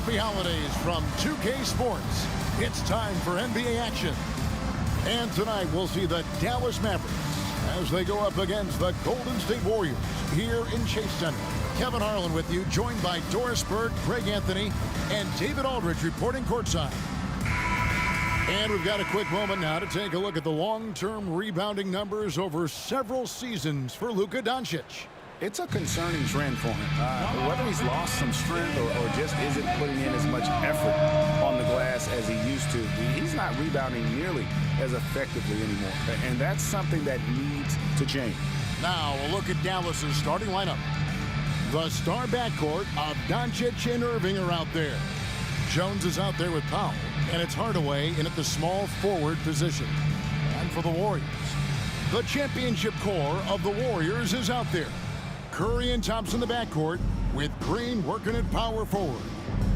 Happy holidays from 2K Sports. It's time for NBA action. And tonight we'll see the Dallas Mavericks as they go up against the Golden State Warriors here in Chase Center. Kevin Harlan with you, joined by Doris Berg, Greg Anthony, and David Aldridge reporting courtside. And we've got a quick moment now to take a look at the long-term rebounding numbers over several seasons for Luka Doncic. It's a concerning trend for him. Whether he's lost some strength or just isn't putting in as much effort on the glass as he used to, he's not rebounding nearly as effectively anymore. And that's something that needs to change. Now a look at Dallas's starting lineup. The star backcourt of Doncic and Irving are out there. Jones is out there with Powell, and it's Hardaway in at the small forward position. And for the Warriors, the championship core of the Warriors is out there. Curry and Thompson in the backcourt, with Green working at power forward.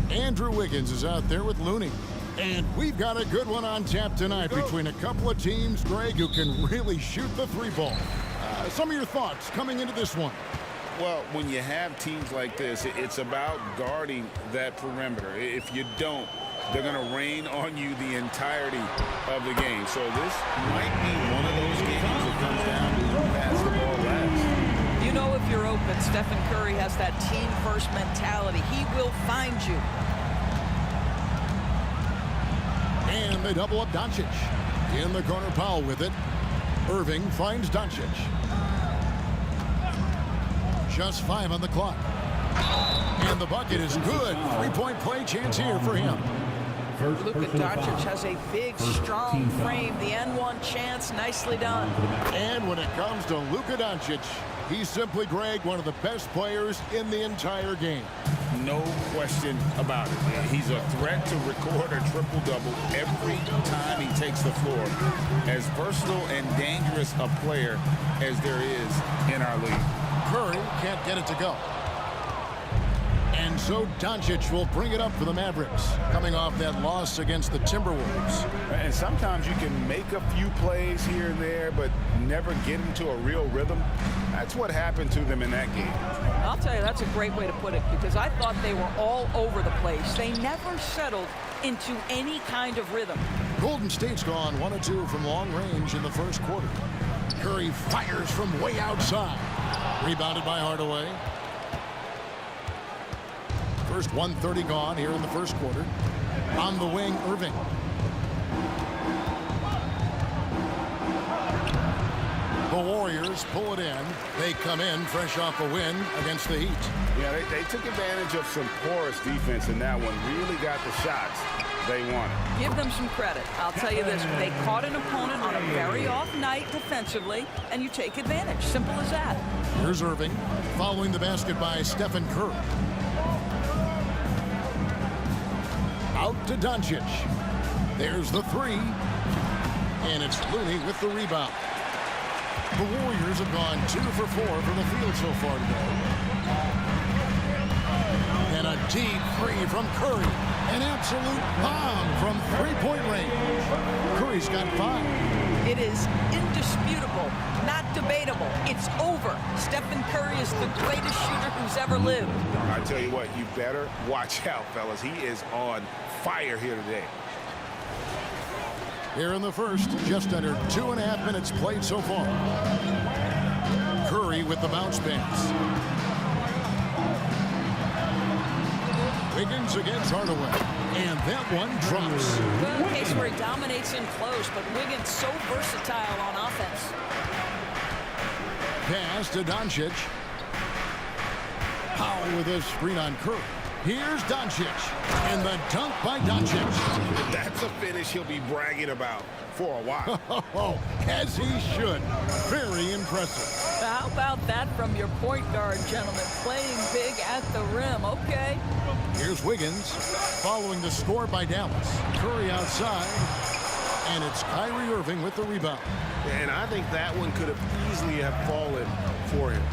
Andrew Wiggins is out there with Looney. And we've got a good one on tap tonight between a couple of teams, Greg, who can really shoot the three ball. Some of your thoughts coming into this one. Well, when you have teams like this, it's about guarding that perimeter. If you don't, they're going to rain on you the entirety of the game. So this might be one of those games that comes down to who has the ball last. You know, if you're open, Stephen Curry has that team-first mentality. He will find you. And they double up Doncic. In the corner, Powell with it. Irving finds Doncic. Just 5 on the clock. And the bucket is good. Three-point play chance here for him. Luka Doncic has a big, strong frame. The N1 chance, nicely done. And when it comes to Luka Doncic, he's simply, Greg, one of the best players in the entire game. No question about it. He's a threat to record a triple-double every time he takes the floor. As versatile and dangerous a player as there is in our league. Curry can't get it to go. And so Doncic will bring it up for the Mavericks, coming off that loss against the Timberwolves. And sometimes you can make a few plays here and there, but never get into a real rhythm. That's what happened to them in that game. I'll tell you, that's a great way to put it, because I thought they were all over the place. They never settled into any kind of rhythm. Golden State's gone 1 of 2 from long range in the first quarter. Curry fires from way outside. Rebounded by Hardaway. First 1:30 gone here in the first quarter. On the wing, Irving. The Warriors pull it in. They come in fresh off a win against the Heat. Yeah, they took advantage of some porous defense in that one. Really got the shots they wanted. Give them some credit. I'll tell you this. They caught an opponent on a very off night defensively, and you take advantage. Simple as that. Here's Irving, following the basket by Stephen Curry. Out to Doncic. There's the three. And it's Looney with the rebound. The Warriors have gone 2 for 4 from the field so far today. And a deep three from Curry. An absolute bomb from three-point range. Curry's got 5. It is indisputable, not debatable. It's over. Stephen Curry is the greatest shooter who's ever lived. I tell you what, you better watch out, fellas. He is on fire here today. Here in the first, just under 2.5 minutes played so far. Curry with the bounce pass. Wiggins against Hardaway. And that one drops. Well, a case where he dominates in close, but Wiggins so versatile on offense. Pass to Doncic. Powell with a screen on Curry. Here's Doncic. And the dunk by Doncic. That's a finish he'll be bragging about for a while. As he should. Very impressive. How about that from your point guard, gentlemen? Playing big at the rim. Okay. Here's Wiggins following the score by Dallas. Curry outside. And it's Kyrie Irving with the rebound. And I think that one could have easily have fallen for him.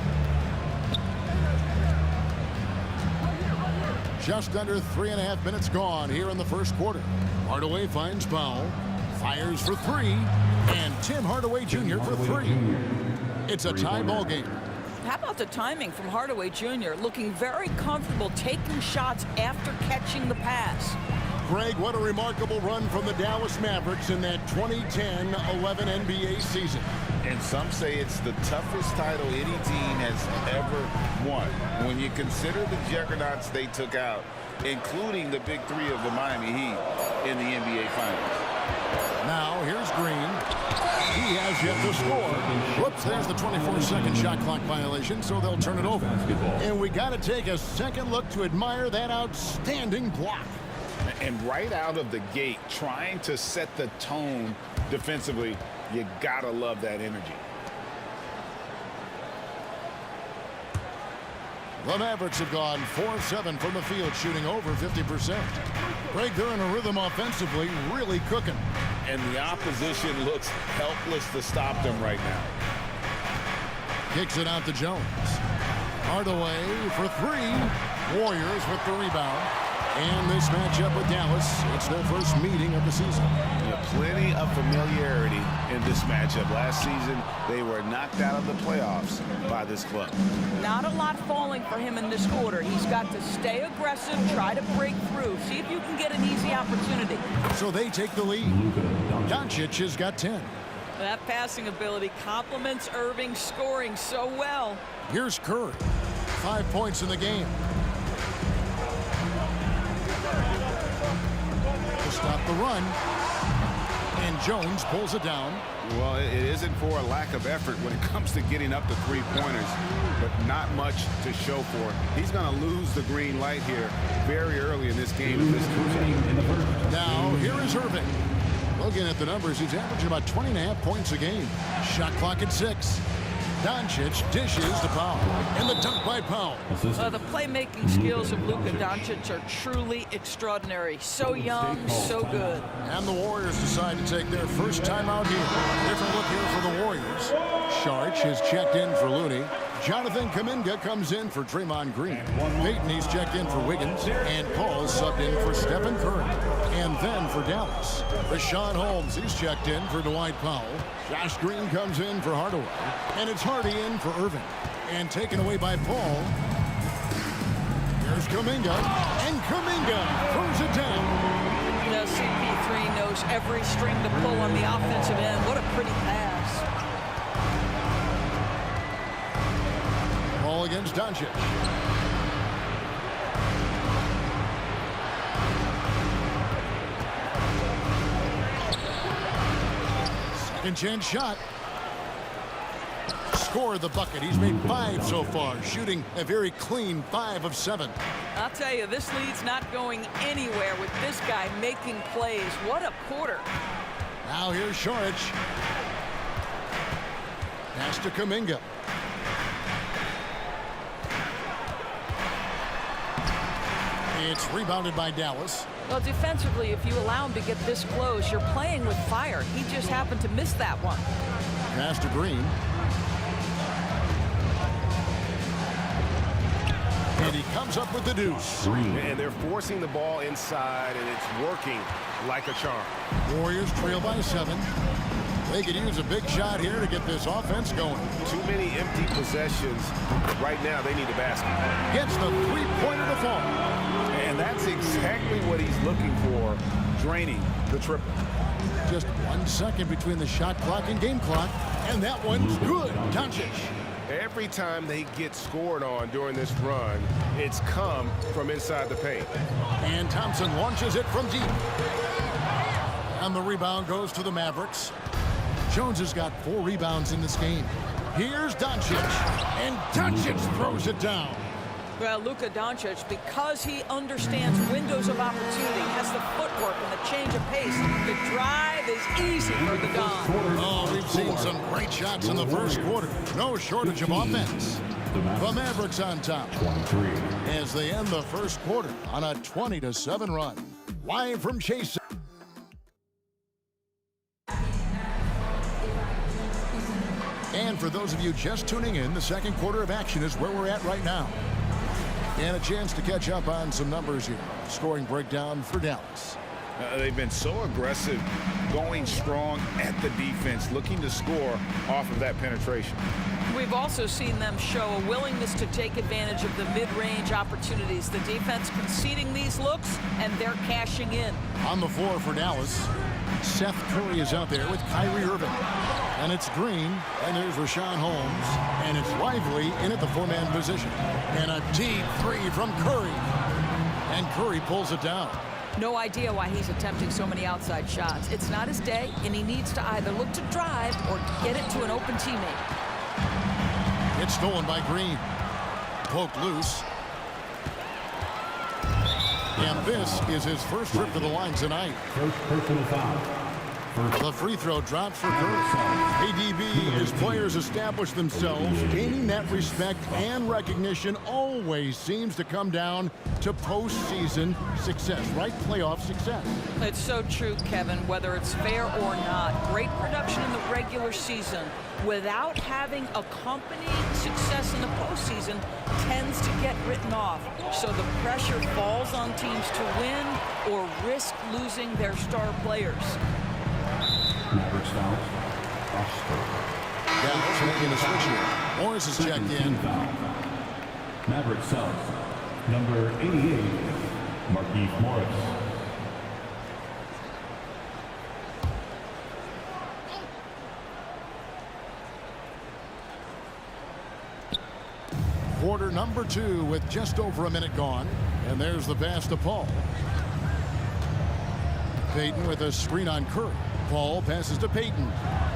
Just under 3.5 minutes gone here in the first quarter. Hardaway finds Powell. Fires for 3. And Tim Hardaway Jr. for 3. It's a tie ball game. How about the timing from Hardaway Jr. looking very comfortable taking shots after catching the pass. Greg, what a remarkable run from the Dallas Mavericks in that 2010-11 NBA season. And some say it's the toughest title any team has ever won. When you consider the juggernauts they took out, including the big three of the Miami Heat in the NBA Finals. Now, here's Green. He has yet to score. Whoops, there's the 24-second shot clock violation, so they'll turn it over. And we got to take a second look to admire that outstanding block. And right out of the gate, trying to set the tone defensively, you got to love that energy. The Mavericks have gone 4-7 from the field, shooting over 50%. Greg, they're in a rhythm offensively, really cooking. And the opposition looks helpless to stop them right now. Kicks it out to Jones. Hardaway for three. Warriors with the rebound. And this matchup with Dallas, it's their first meeting of the season. Yeah, plenty of familiarity in this matchup. Last season, they were knocked out of the playoffs by this club. Not a lot falling for him in this quarter. He's got to stay aggressive, try to break through, see if you can get an easy opportunity. So they take the lead. Doncic has got 10. That passing ability complements Irving's scoring so well. Here's Curry. 5 points in the game. To stop the run. And Jones pulls it down. Well, it isn't for a lack of effort when it comes to getting up to three-pointers, but not much to show for it. He's going to lose the green light here very early in this game. Now, here is Irving. Looking at the numbers, he's averaging about 20.5 points a game. Shot clock at 6. Doncic dishes to Powell. And the dunk by Powell. The playmaking skills of Luka Doncic are truly extraordinary. So young, so good. And the Warriors decide to take their first timeout here. Different look here for the Warriors. Sharch has checked in for Looney. Jonathan Kuminga comes in for Draymond Green. Peyton, he's checked in for Wiggins. And Paul subbed in for Stephen Curry. And then for Dallas, Rashawn Holmes, he's checked in for Dwight Powell. Josh Green comes in for Hardaway. And it's Hardy in for Irving. And taken away by Paul. Here's Kuminga. And Kuminga throws it down. The CP3 knows every string to pull on the offensive end. What a pretty pass. Ball against Doncic. Second chance shot. Scored the bucket. He's made 5 so far, shooting a very clean 5 of 7. I'll tell you, this lead's not going anywhere with this guy making plays. What a quarter. Now here's Saric. Pass to Kuminga. It's rebounded by Dallas. Well, defensively, if you allow him to get this close, you're playing with fire. He just happened to miss that one. Pass to Green. And he comes up with the deuce. And they're forcing the ball inside, and it's working like a charm. Warriors trail by 7. They could use a big shot here to get this offense going. Too many empty possessions. Right now, they need a basket. Gets the three-pointer to fall. And that's exactly what he's looking for, draining the triple. Just 1 second between the shot clock and game clock, and that one's good. Doncic. Every time they get scored on during this run, it's come from inside the paint. And Thompson launches it from deep. And the rebound goes to the Mavericks. Jones has got 4 rebounds in this game. Here's Doncic. And Doncic throws it down. Well, Luka Doncic, because he understands windows of opportunity, has the footwork and the change of pace. The drive is easy for the Don. Oh, we've seen some great shots in the first quarter. No shortage of offense. The Mavericks on top as they end the first quarter on a 20-7 run. Live from Chase. And for those of you just tuning in, the second quarter of action is where we're at right now. And a chance to catch up on some numbers here. Scoring breakdown for Dallas. They've been so aggressive, going strong at the defense, looking to score off of that penetration. We've also seen them show a willingness to take advantage of the mid-range opportunities. The defense conceding these looks, and they're cashing in. On the floor for Dallas, Seth Curry is out there with Kyrie Irving. And it's Green, and there's Rashawn Holmes, and it's Lively in at the four-man position. And a deep three from Curry. And Curry pulls it down. No idea why he's attempting so many outside shots. It's not his day, and he needs to either look to drive or get it to an open teammate. It's stolen by Green. Poked loose. And this is his first trip to the line tonight. First personal foul. The free throw drops for Curry. ADB, as players establish themselves, gaining that respect and recognition always seems to come down to postseason success, right? Playoff success. It's so true, Kevin, whether it's fair or not. Great production in the regular season without having accompanying success in the postseason tends to get written off. So the pressure falls on teams to win or risk losing their star players. Mavericks fouls. Dallas making a switch here. Morris is checked in. Mavericks fouls. Number 88, Markieff Morris. Quarter number 2 with just over a minute gone. And there's the pass to Paul. Payton with a screen on Curry. Paul passes to Payton.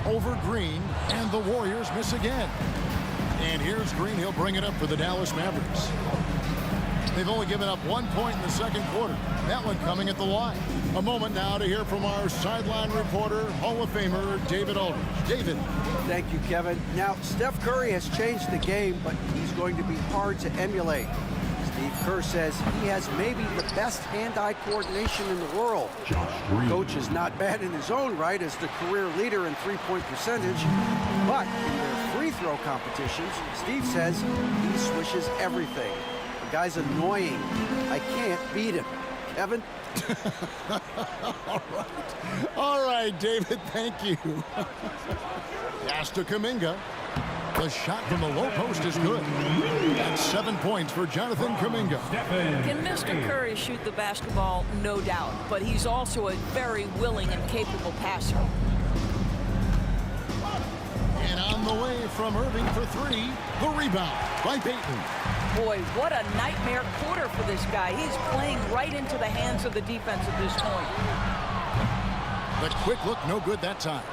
Over Green, and the Warriors miss again. And here's Green. He'll bring it up for the Dallas Mavericks. They've only given up 1 point in the second quarter. That one coming at the line. A moment now to hear from our sideline reporter, Hall of Famer David Aldridge. David. Thank you, Kevin. Now, Steph Curry has changed the game, but he's going to be hard to emulate. Steve Kerr says he has maybe the best hand-eye coordination in the world. Coach is not bad in his own right as the career leader in three-point percentage, but in their free throw competitions, Steve says he swishes everything. The guy's annoying. I can't beat him. Kevin? All right, David, thank you. Pass to Kuminga. The shot from the low post is good. That's 7 points for Jonathan Kuminga. Can Mr. Curry shoot the basketball? No doubt. But he's also a very willing and capable passer. And on the way from Irving for three, the rebound by Payton. Boy, what a nightmare quarter for this guy. He's playing right into the hands of the defense at this point. The quick look, no good that time.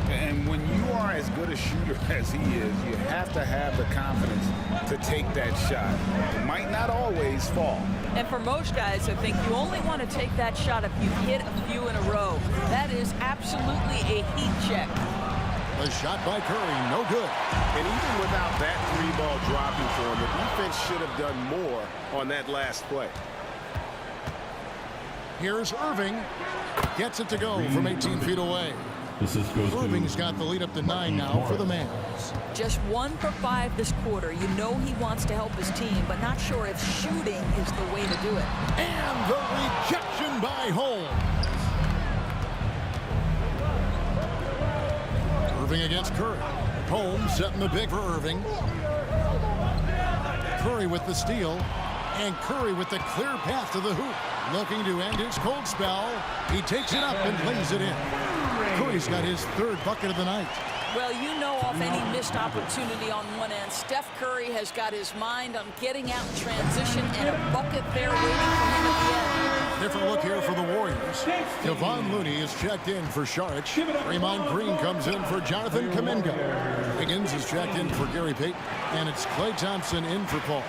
And when you are as good a shooter as he is, you have to have the confidence to take that shot. It might not always fall. And for most guys, I think you only want to take that shot if you've hit a few in a row. That is absolutely a heat check. The shot by Curry, no good. And even without that three ball dropping for him, the defense should have done more on that last play. Here's Irving. Gets it to go from 18 feet away. Irving's got the lead up to 9 now for the Mavs. Just 1 for 5 this quarter. You know he wants to help his team, but not sure if shooting is the way to do it. And the rejection by Holmes. Irving against Curry. Holmes setting the big for Irving. Curry with the steal. And Curry with the clear path to the hoop. Looking to end his cold spell. He takes it up and lays it in. Curry's got his 3rd bucket of the night. Well, you know off any missed opportunity on one end, Steph Curry has got his mind on getting out in transition and a bucket there waiting for him at the end. Different look here for the Warriors. Kevon Looney is checked in for Saric. Draymond Green comes in for Jonathan Kuminga. Higgins is checked in for Gary Payton. And it's Klay Thompson in for Paul.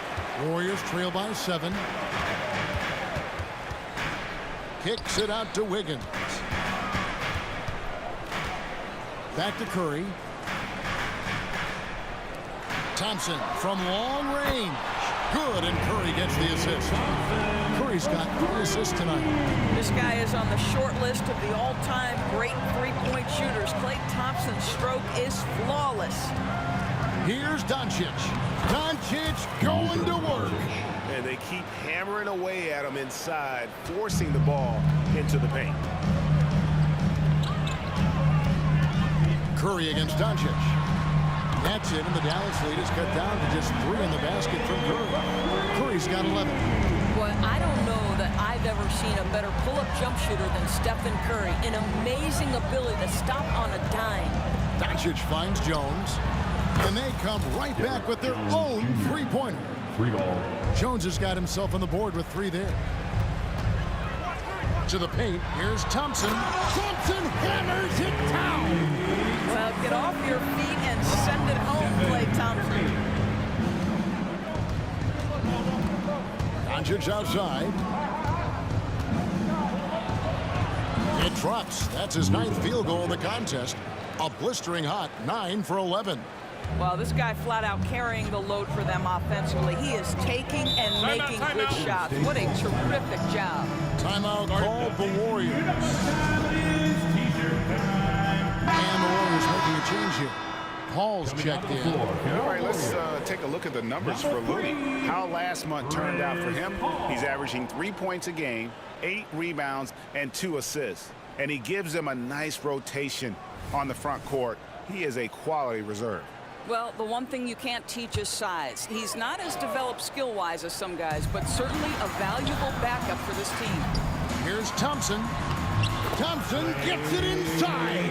Warriors trail by 7. Kicks it out to Wiggins. Back to Curry. Thompson from long range. Good, and Curry gets the assist. Curry's got 3 assists tonight. This guy is on the short list of the all-time great three-point shooters. Klay Thompson's stroke is flawless. Here's Doncic. Doncic going to work. And they keep hammering away at him inside, forcing the ball into the paint. Curry against Doncic. That's it, and the Dallas lead is cut down to just 3 in the basket from Curry. Curry's got 11. Boy, I don't know that I've ever seen a better pull-up jump shooter than Stephen Curry. An amazing ability to stop on a dime. Doncic finds Jones, and they come right back with their own three-pointer. 3 ball. Jones has got himself on the board with 3 there. To the paint, here's Thompson. Thompson hammers it down. Well, get off your feet and send it home, Klay Thompson. Doncic outside. It drops. That's his 9th field goal in the contest. A blistering hot 9 for 11. Well, this guy flat out carrying the load for them offensively. He is taking and making good shots. What a terrific job. Timeout called the Warriors. And the Warriors making a change here. Paul's checked in. All right, let's take a look at the numbers for Looney. How last month turned out for him. He's averaging 3 points a game, 8 rebounds, and 2 assists. And he gives them a nice rotation on the front court. He is a quality reserve. Well, the one thing you can't teach is size. He's not as developed skill-wise as some guys, but certainly a valuable backup for this team. Here's Thompson. Thompson gets it inside.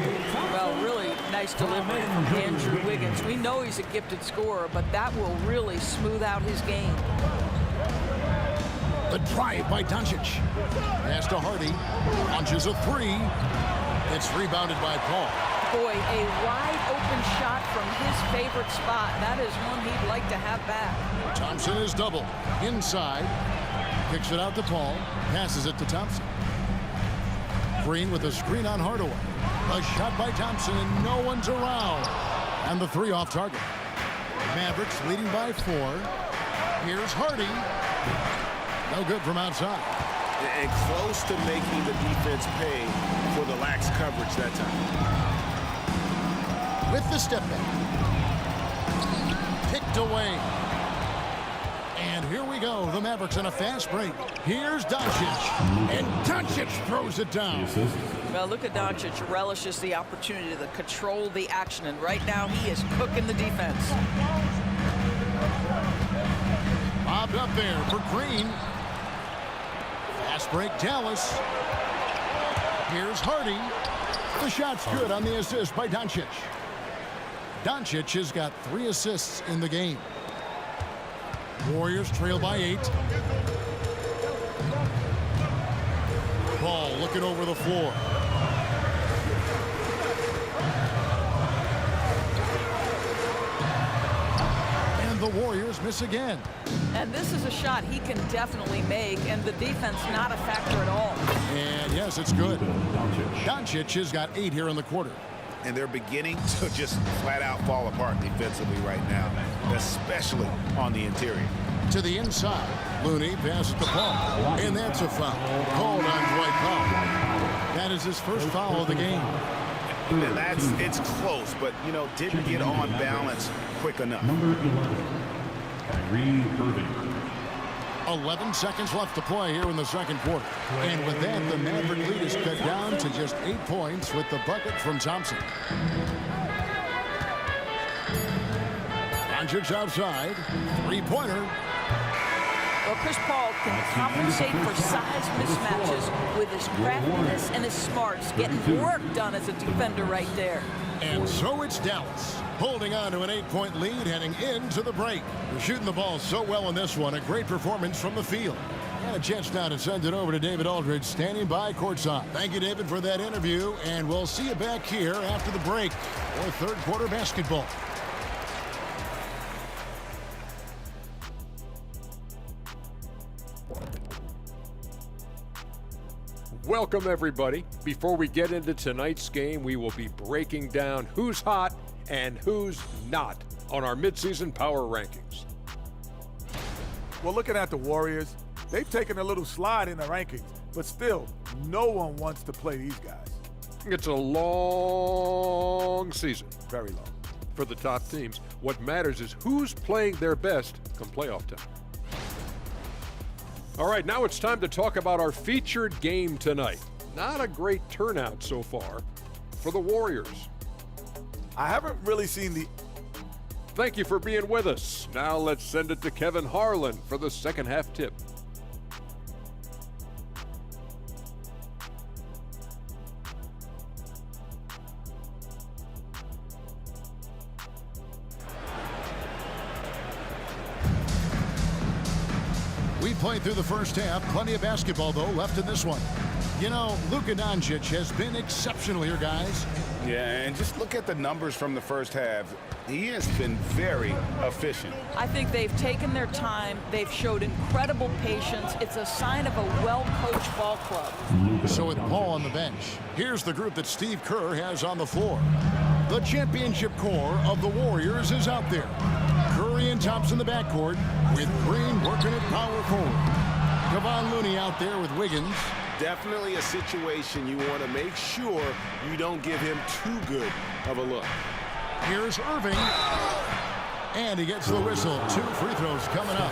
Well, really nice delivery from Andrew Wiggins. We know he's a gifted scorer, but that will really smooth out his game. The drive by Doncic. Pass to Hardy. Launches a 3. It's rebounded by Paul. Boy, a wide-open shot from his favorite spot. That is one he'd like to have back. Thompson is double. Inside. Kicks it out to Paul. Passes it to Thompson. Green with a screen on Hardaway. A shot by Thompson, and no one's around. And the 3 off target. Mavericks leading by 4. Here's Hardy. No good from outside. And close to making the defense pay for the lax coverage that time. With the step back. Picked away. And here we go. The Mavericks on a fast break. Here's Doncic. And Doncic throws it down. Well, look at Doncic. Relishes the opportunity to control the action. And right now, he is cooking the defense. Bobbed up there for Green. Fast break, Dallas. Here's Hardy. The shot's good on the assist by Doncic. Doncic has got 3 assists in the game. Warriors trail by 8. Paul looking over the floor. And the Warriors miss again. And this is a shot he can definitely make, and the defense not a factor at all. And yes, it's good. Doncic has got 8 here in the quarter. And they're beginning to just flat out fall apart defensively right now, especially on the interior. To the inside. Looney passes to Paul. And that's a foul. Called on Dwight Powell. That is his first foul of the game. And it's close, but, you know, didn't get on balance quick enough. Number 11, Kyrie Irving. 11 seconds left to play here in the second quarter. And with that, the Maverick lead is cut down to just 8 points with the bucket from Thompson. Doncic outside. 3-pointer. Well, Chris Paul can compensate for size mismatches with his craftiness and his smarts, getting work done as a defender right there. And so it's Dallas, holding on to an 8-point lead heading into the break. They're shooting the ball so well in this one. A great performance from the field. And a chance now to send it over to David Aldridge, standing by courtside. Thank you, David, for that interview, and we'll see you back here after the break for third quarter basketball. Welcome, everybody. Before we get into tonight's game, we will be breaking down who's hot and who's not on our midseason power rankings. Well, looking at the Warriors, they've taken a little slide in the rankings, but still, no one wants to play these guys. It's a long season Very long. for the top teams. What matters is who's playing their best come playoff time. All right, now it's time to talk about our featured game tonight. Not a great turnout so far for the Warriors. I haven't really seen the... Thank you for being with us. Now let's send it to Kevin Harlan for the second half tip. We played through the first half. Plenty of basketball, though, left in this one. You know, Luka Doncic has been exceptional here, guys. Yeah, and just look at the numbers from the first half. He has been very efficient. I think they've taken their time. They've showed incredible patience. It's a sign of a well-coached ball club. So with Paul on the bench, here's the group that Steve Kerr has on the floor. The championship core of the Warriors is out there. Curry and Thompson in the backcourt, with Green working at power forward. Kevon Looney out there with Wiggins. Definitely a situation you want to make sure you don't give him too good of a look. Here's Irving. And he gets the whistle. 2 free throws coming up.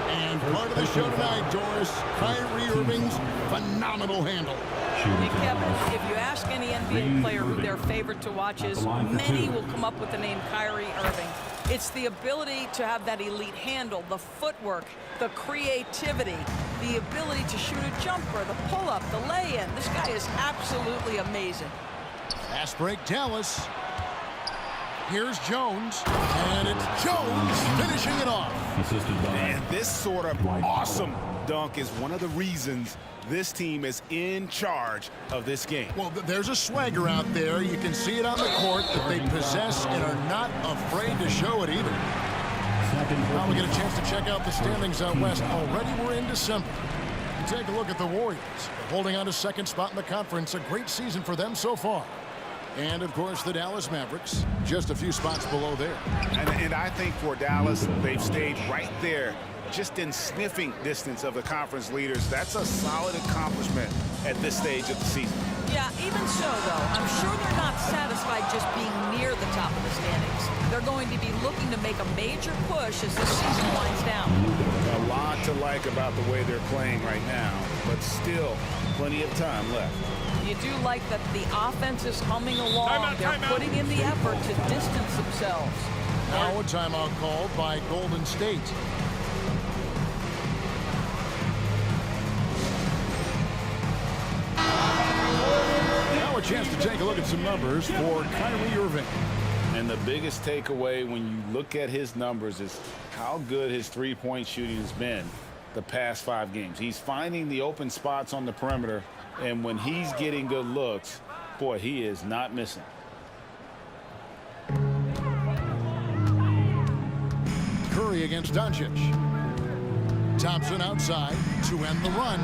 And part of the show tonight, Doris, Kyrie Irving's phenomenal handle. Hey, Kevin, if you ask any NBA player who their favorite to watch is, many will come up with the name Kyrie Irving. It's the ability to have that elite handle, the footwork, the creativity, the ability to shoot a jumper, the pull-up, the lay-in. This guy is absolutely amazing. Fast break, Dallas. Here's Jones. And it's Jones finishing it off. And this sort of awesome dunk is one of the reasons this team is in charge of this game. Well, there's a swagger out there. You can see it on the court that they possess and are not afraid to show it either. Now we get a chance to check out the standings out west. Already we're in December. Take a look at the Warriors. They're holding on to second spot in the conference. A great season for them so far. And, of course, the Dallas Mavericks, just a few spots below there. And I think for Dallas, they've stayed right there, just in sniffing distance of the conference leaders. That's a solid accomplishment at this stage of the season. Yeah, even so, though, I'm sure they're not satisfied just being near the top of the standings. They're going to be looking to make a major push as this season winds down. A lot to like about the way they're playing right now, but still plenty of time left. You do like that the offense is humming along. They're putting in the effort to distance themselves. Now a timeout called by Golden State. Now a chance to take a look at some numbers for Kyrie Irving. And the biggest takeaway when you look at his numbers is how good his three-point shooting has been the past 5 games. He's finding the open spots on the perimeter, and when he's getting good looks, boy, he is not missing. Curry against Doncic. Thompson outside to end the run.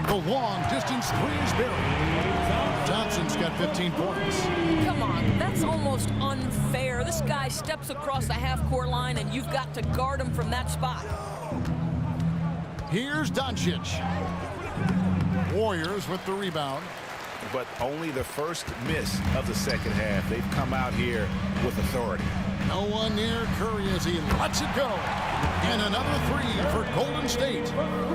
The long distance three is buried. Thompson's got 15 points. Come on, that's almost unfair. This guy steps across the half-court line, and you've got to guard him from that spot. Here's Doncic. Warriors with the rebound. But only the first miss of the second half. They've come out here with authority. No one near Curry as he lets it go. And another three for Golden State.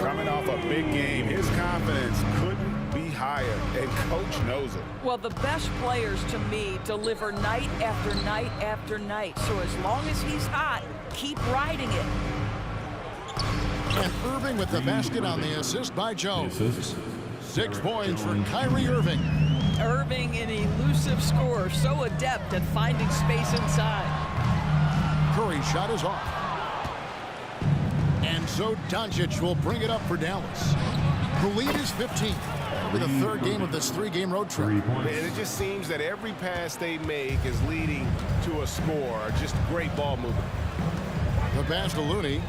Coming off a big game, his confidence couldn't be higher, and Coach knows it. Well, the best players, to me, deliver night after night after night. So as long as he's hot, keep riding it. And Irving with the basket on the assist by Jones. 6 points for Kyrie Irving. Irving, an elusive scorer, so adept at finding space inside. Curry's shot is off. And so Doncic will bring it up for Dallas. The lead is 15. With the third game of this 3-game road trip. And it just seems that every pass they make is leading to a score. Just great ball movement. The pass to Looney.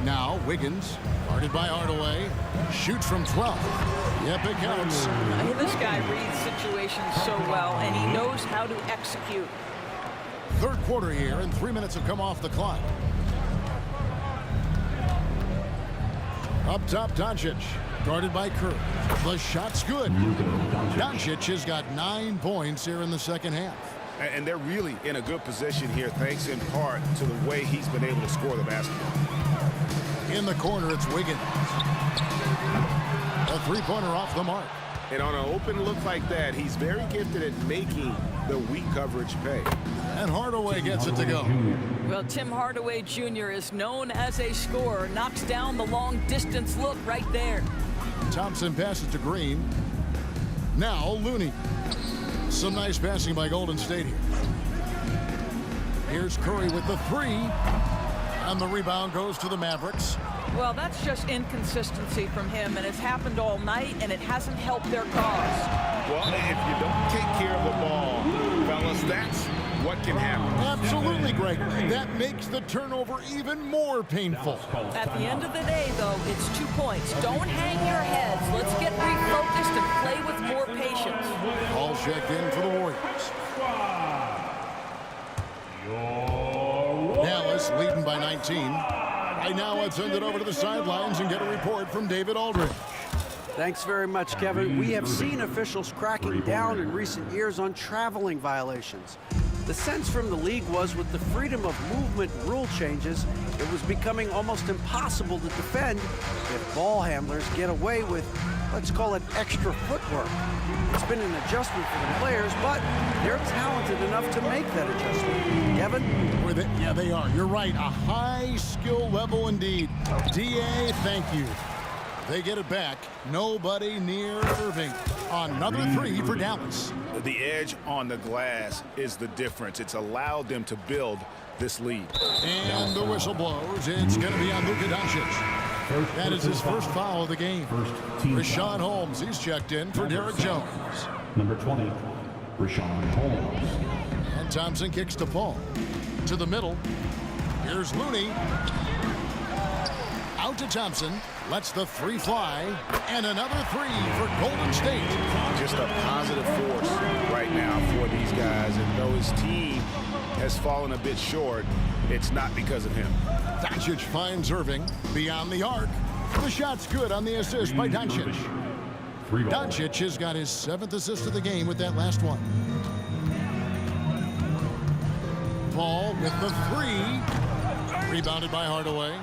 Now Wiggins, guarded by Hardaway, shoots from 12. Yep, it counts. This guy reads situations so well, and he knows how to execute. Third quarter here, and 3 minutes have come off the clock. Up top, Doncic, guarded by Kerr. The shot's good. Doncic has got 9 points here in the second half. And they're really in a good position here, thanks in part to the way he's been able to score the basketball. In the corner, it's Wiggins. A three-pointer off the mark. And on an open look like that, he's very gifted at making the weak coverage pay. And Hardaway gets it to go. Well, Tim Hardaway Jr. is known as a scorer. Knocks down the long-distance look right there. Thompson passes to Green. Now Looney. Some nice passing by Golden State here. Here's Curry with the three. And the rebound goes to the Mavericks. Well, that's just inconsistency from him, and it's happened all night, and it hasn't helped their cause. Well, if you don't take care of the ball, fellas, that's what can happen. Absolutely, Greg. That makes the turnover even more painful. At the end of the day, though, it's 2 points. Don't hang your heads. Let's get refocused and play with more patience. Ball checked in for the Warriors. Dallas leading by 19. Right now, let's send it over to the sidelines and get a report from David Aldridge. Thanks very much, Kevin. We have seen officials cracking down in recent years on traveling violations. The sense from the league was with the freedom of movement rule changes, it was becoming almost impossible to defend if ball handlers get away with, let's call it, extra footwork. It's been an adjustment for the players, but they're talented enough to make that adjustment. Kevin? Yeah, they are. You're right. A high skill level indeed. DA, thank you. They get it back. Nobody near Irving. Another three for Dallas. The edge on the glass is the difference. It's allowed them to build this lead. And the whistle blows. It's going to be on Luka Doncic. That is his first foul of the game. Rashawn Holmes, he's checked in for Derek Jones. Number 20, Rashawn Holmes. And Thompson kicks to Paul. To the middle. Here's Looney. Out to Thompson. Lets the three fly. And another three for Golden State. Just a positive force right now for these guys. And though his team has fallen a bit short, it's not because of him. Doncic finds Irving beyond the arc. The shot's good on the assist by Doncic. Doncic has got his 7th assist of the game with that last one. Paul with the three. Rebounded by Hardaway.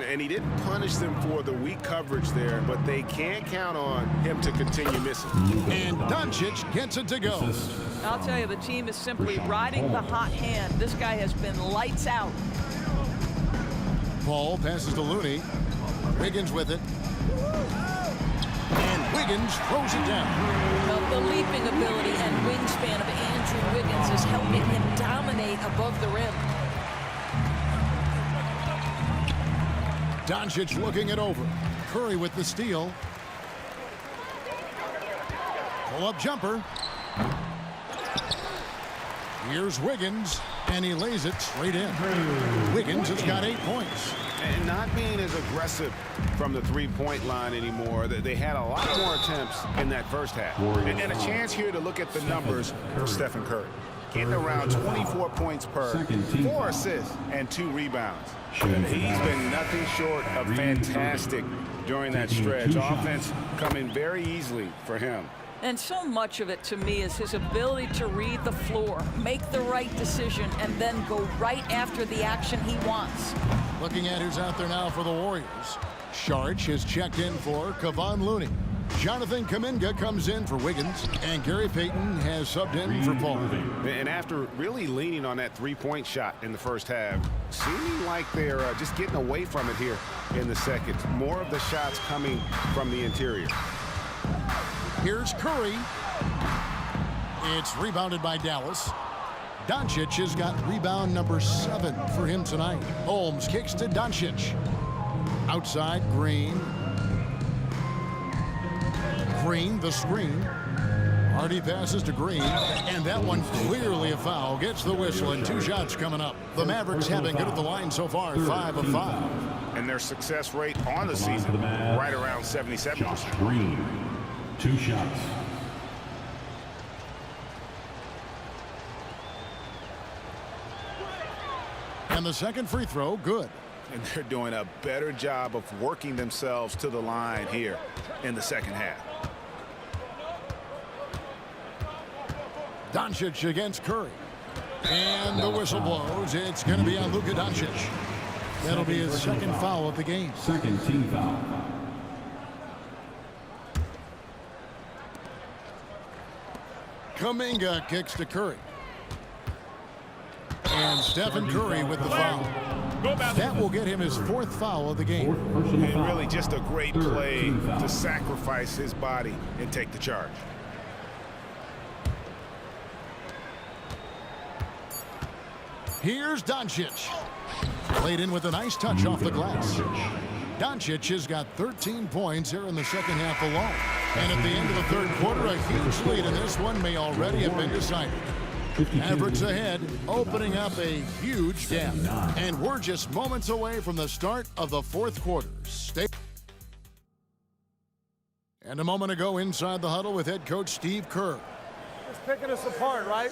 And he didn't punish them for the weak coverage there, but they can't count on him to continue missing. And Doncic gets it to go. I'll tell you, the team is simply riding the hot hand. This guy has been lights out. Paul passes to Looney. Wiggins with it. And Wiggins throws it down. Well, the leaping ability and wingspan of Andrew Wiggins is helping him dominate above the rim. Doncic looking it over. Curry with the steal. Pull-up jumper. Here's Wiggins, and he lays it straight in. Wiggins has got 8 points. And not being as aggressive from the three-point line anymore. They had a lot more attempts in that first half. And a chance here to look at the numbers for Stephen Curry. Getting around 24 points per, 4 assists, and 2 rebounds. He's been nothing short of fantastic during that stretch. Offense coming very easily for him. And so much of it, to me, is his ability to read the floor, make the right decision, and then go right after the action he wants. Looking at who's out there now for the Warriors. Sharch has checked in for Kevon Looney. Jonathan Kuminga comes in for Wiggins, and Gary Payton has subbed in for Paul. And after really leaning on that three-point shot in the first half, seeming like they're just getting away from it here in the second. More of the shots coming from the interior. Here's Curry. It's rebounded by Dallas. Doncic has got rebound number 7 for him tonight. Holmes kicks to Doncic. Outside, Green. Green, the screen. Hardy passes to Green, and that one clearly a foul. Gets the whistle, and 2 shots coming up. The Mavericks have been good at the line so far, 5 of 5. And their success rate on the season, right around 77%. Green, 2 shots. And the second free throw, good. And they're doing a better job of working themselves to the line here in the second half. Doncic against Curry. And the whistle blows. It's going to be on Luka Doncic. That'll be his second foul of the game. Second team foul. Kuminga kicks to Curry. And Stephen Curry with the foul. That will get him his fourth foul of the game. And really just a great play to sacrifice his body and take the charge. Here's Doncic. Played in with a nice touch off the glass. Doncic has got 13 points here in the second half alone. And at the end of the third quarter, a huge lead in this one may already have been decided. Mavericks ahead, opening up a huge gap. And we're just moments away from the start of the fourth quarter. And a moment ago inside the huddle with head coach Steve Kerr. It's picking us apart, right?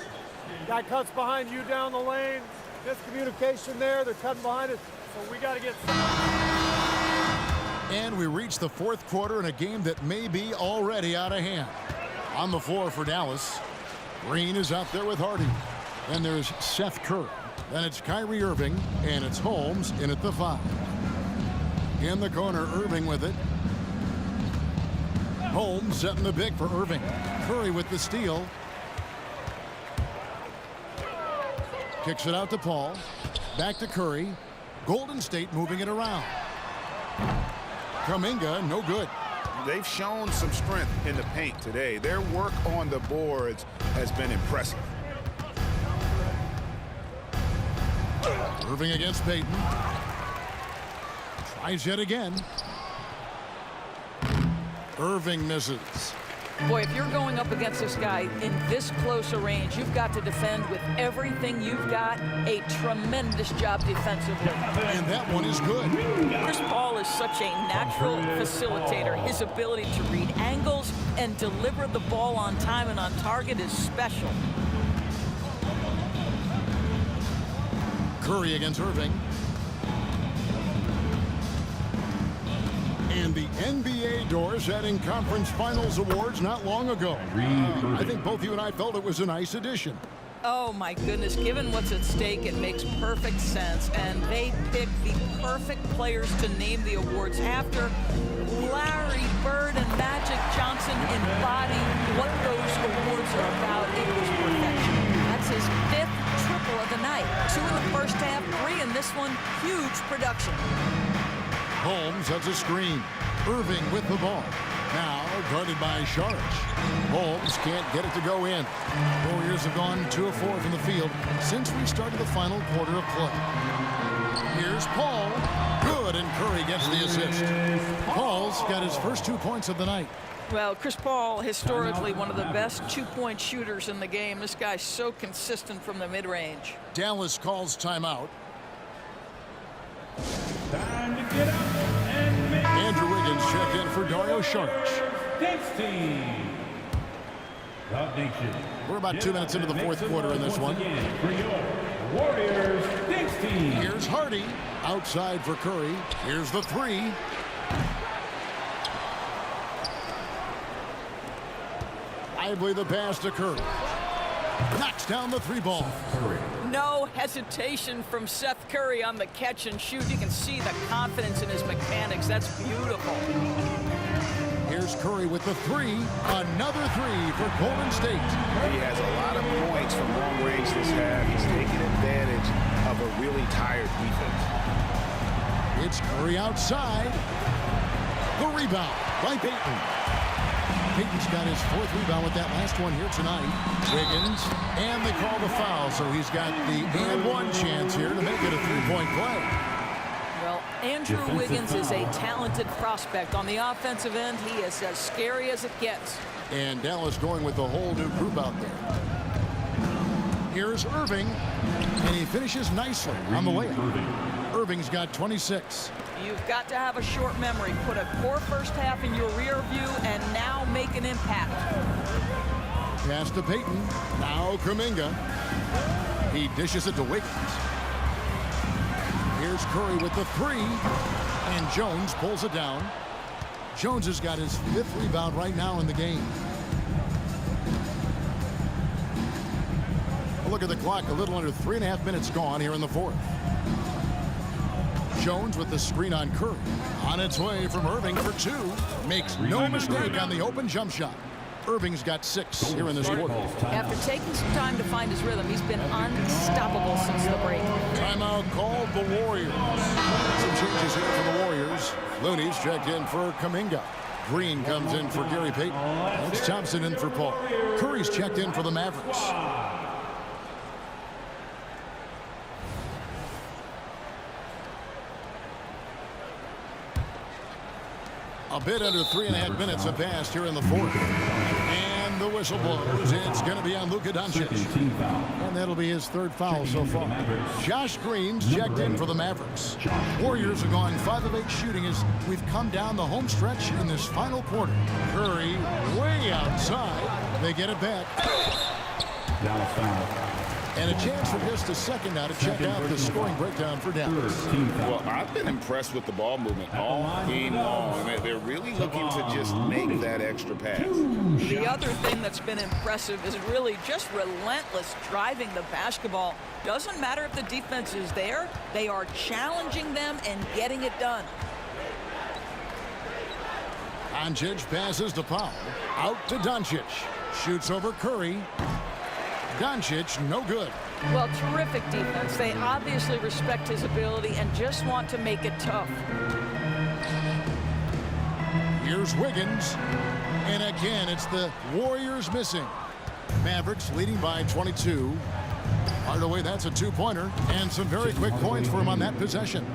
Guy cuts behind you down the lane. Miscommunication there. They're cutting behind us. So we got to get... And we reach the fourth quarter in a game that may be already out of hand. On the floor for Dallas, Green is out there with Hardy. And there's Seth Curry. Then it's Kyrie Irving, and it's Holmes in at the 5. In the corner, Irving with it. Holmes setting the pick for Irving. Curry with the steal. Kicks it out to Paul. Back to Curry. Golden State moving it around. Kuminga, no good. They've shown some strength in the paint today. Their work on the boards has been impressive. Irving against Payton. Tries yet again. Irving misses. Boy, if you're going up against this guy in this close a range, you've got to defend with everything you've got. A tremendous job defensively. And that one is good. Chris Paul is such a natural facilitator. His ability to read angles and deliver the ball on time and on target is special. Curry against Irving. And the NBA doors adding conference finals awards not long ago. I think both you and I felt it was a nice addition. Oh my goodness, given what's at stake, it makes perfect sense. And they picked the perfect players to name the awards after. Larry Bird and Magic Johnson embody what those awards are about. It was perfection. That's his 5th triple of the night. 2 in the first half, 3 in this one. Huge production. Holmes has a screen. Irving with the ball. Now guarded by Saric. Holmes can't get it to go in. Warriors have gone 2 of 4 from the field since we started the final quarter of play. Here's Paul. Good, and Curry gets the assist. Paul's got his first 2 points of the night. Well, Chris Paul, historically one of the best 2-point shooters in the game. This guy's so consistent from the mid-range. Dallas calls timeout. Time to get up and make Andrew Wiggins checked in for Dario Saric. Next team. The Nation. We're about 2 minutes into the fourth quarter in this one. For your Warriors next team. Here's Hardy. Outside for Curry. Here's the 3. Lively the pass to Curry. Knocks down the 3 ball. No hesitation from Seth Curry on the catch and shoot. You can see the confidence in his mechanics. That's beautiful. Here's Curry with the 3. Another 3 for Golden State. He has a lot of points from long range this half. He's taking advantage of a really tired defense. It's Curry outside. The rebound by Payton. Payton's got his 4th rebound with that last one here tonight. Wiggins, and they call the foul, so he's got the and 1 chance here to make it a 3-point play. Well, Andrew Wiggins is a talented prospect. On the offensive end, he is as scary as it gets. And Dallas going with a whole new group out there. Here's Irving, and he finishes nicely on the layup. Irving's got 26. You've got to have a short memory. Put a poor first half in your rear view and now make an impact. Pass to Payton. Now Kuminga. He dishes it to Wiggins. Here's Curry with the 3. And Jones pulls it down. Jones has got his 5th rebound right now in the game. Look at the clock. A little under 3.5 minutes gone here in the 4th. Jones with the screen on Curry. On its way from Irving for 2. Makes no mistake on the open jump shot. Irving's got 6 here in this quarter. After taking some time to find his rhythm, he's been unstoppable since the break. Timeout called the Warriors. Some changes here for the Warriors. Looney's checked in for Kuminga. Green comes in for Gary Payton. That's Thompson in for Paul. Curry's checked in for the Mavericks. A bit under 3.5 minutes have passed here in the fourth. And the whistle blows. It's going to be on Luka Doncic. And that'll be his 3rd foul so far. Josh Green's checked in for the Mavericks. Warriors are going 5 of 8 shooting as we've come down the home stretch in this final quarter. Curry way outside. They get it back. Dallas foul. And a chance for just a second now to check out the scoring breakdown for Dallas. Well, I've been impressed with the ball movement all game long. They're really looking to just make that extra pass. The other thing that's been impressive is really just relentless driving the basketball. Doesn't matter if the defense is there, they are challenging them and getting it done. Doncic passes to Powell. Out to Doncic. Shoots over Curry. Doncic, no good. Well, terrific defense. They obviously respect his ability and just want to make it tough. Here's Wiggins. And again, it's the Warriors missing. Mavericks leading by 22. Hardaway, that's a 2-pointer. And some very quick points for him on that possession.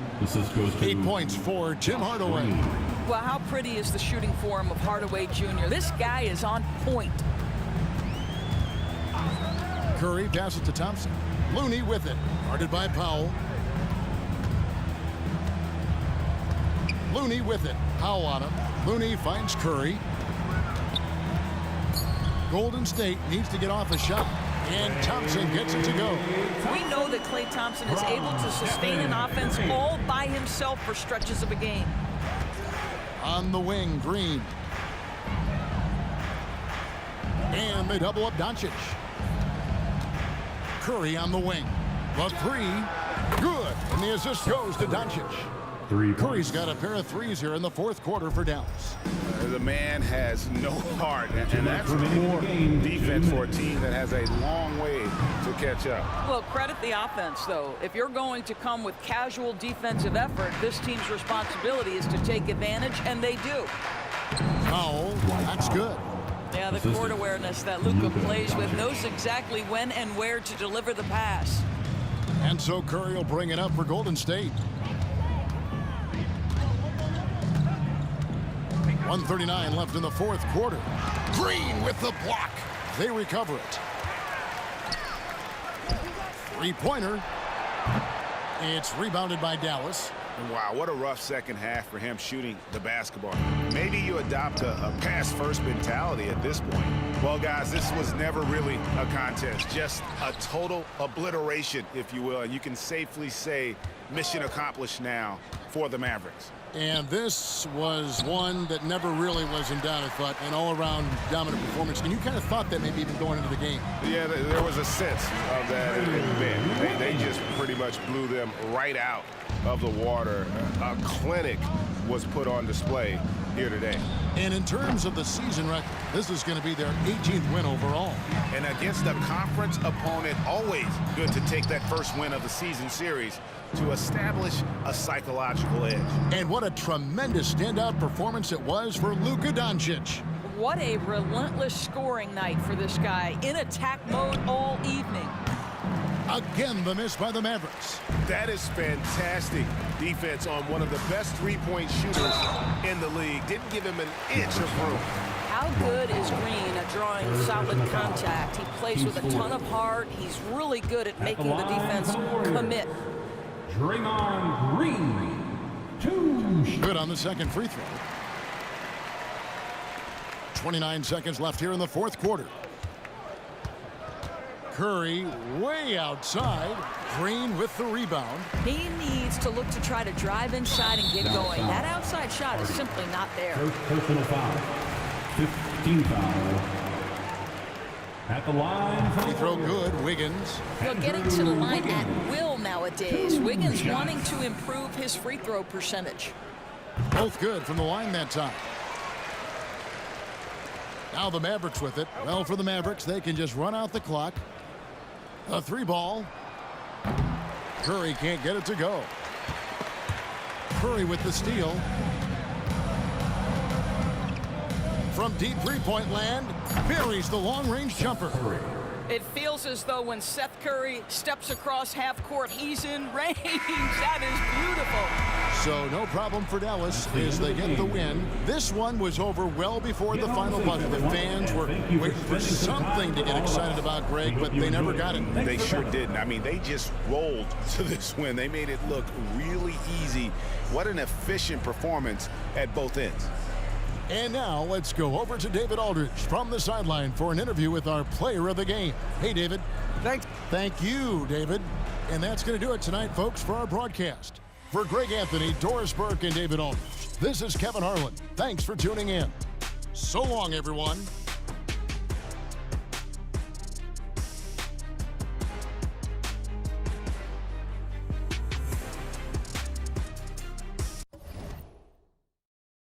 8 points for Tim Hardaway. Well, how pretty is the shooting form of Hardaway Jr.? This guy is on point. Curry passes to Thompson. Looney with it. Guarded by Powell. Looney with it. Powell on him. Looney finds Curry. Golden State needs to get off a shot. And Thompson gets it to go. We know that Klay Thompson is able to sustain an offense all by himself for stretches of a game. On the wing, Green. And they double up Doncic. Curry on the wing. The 3, good. And the assist goes to Doncic. Curry's got a pair of 3s here in the fourth quarter for Dallas. The man has no heart, and that's poor defense for a team that has a long way to catch up. Well, credit the offense, though. If you're going to come with casual defensive effort, this team's responsibility is to take advantage, and they do. Powell, that's good. Yeah, the court awareness that Luka plays with, knows exactly when and where to deliver the pass. And so Curry will bring it up for Golden State. 1:39 left in the fourth quarter. Green with the block. They recover it. 3-pointer. It's rebounded by Dallas. Wow, what a rough second half for him shooting the basketball. Maybe you adopt a pass-first mentality at this point. Well, guys, this was never really a contest. Just a total obliteration, if you will. And you can safely say mission accomplished now for the Mavericks. And this was one that never really was in doubt, I thought, an all-around dominant performance. And you kind of thought that maybe even going into the game. Yeah, there was a sense of that. And they just pretty much blew them right out of the water. A clinic was put on display here today. And in terms of the season record, this is going to be their 18th win overall. And against a conference opponent, always good to take that first win of the season series to establish a psychological edge. And what a tremendous standout performance it was for Luka Doncic. What a relentless scoring night for this guy, in attack mode all evening. Again, the miss by the Mavericks. That is fantastic defense on one of the best three-point shooters in the league. Didn't give him an inch of room. How good is Green at drawing solid contact? He plays with a ton of heart. He's really good at making the defense commit. Draymond Green, 2 Good on the second free throw. 29 seconds left here in the fourth quarter. Curry way outside. Green with the rebound. He needs to look to try to drive inside and get going. That outside shot is simply not there. First personal foul. 15 foul. At the line. Free throw good, Wiggins. Well, getting to the line at will nowadays. Wiggins wanting to improve his free throw percentage. Both good from the line that time. Now the Mavericks with it. Well, for the Mavericks, they can just run out the clock. A 3-ball. Curry can't get it to go. Curry with the steal. From deep three-point land, buries the long-range jumper. It feels as though when Seth Curry steps across half court, he's in range. That is beautiful. So no problem for Dallas as they get the win. This one was over well before the final buzzer. The fans were waiting for something to get excited about, Greg, but they never got it. They sure didn't. I mean, they just rolled to this win. They made it look really easy. What an efficient performance at both ends. And now let's go over to David Aldridge from the sideline for an interview with our player of the game. Hey, David. Thanks. Thank you, David. And that's going to do it tonight, folks, for our broadcast. For Greg Anthony, Doris Burke, and David Aldridge, this is Kevin Harlan. Thanks for tuning in. So long, everyone.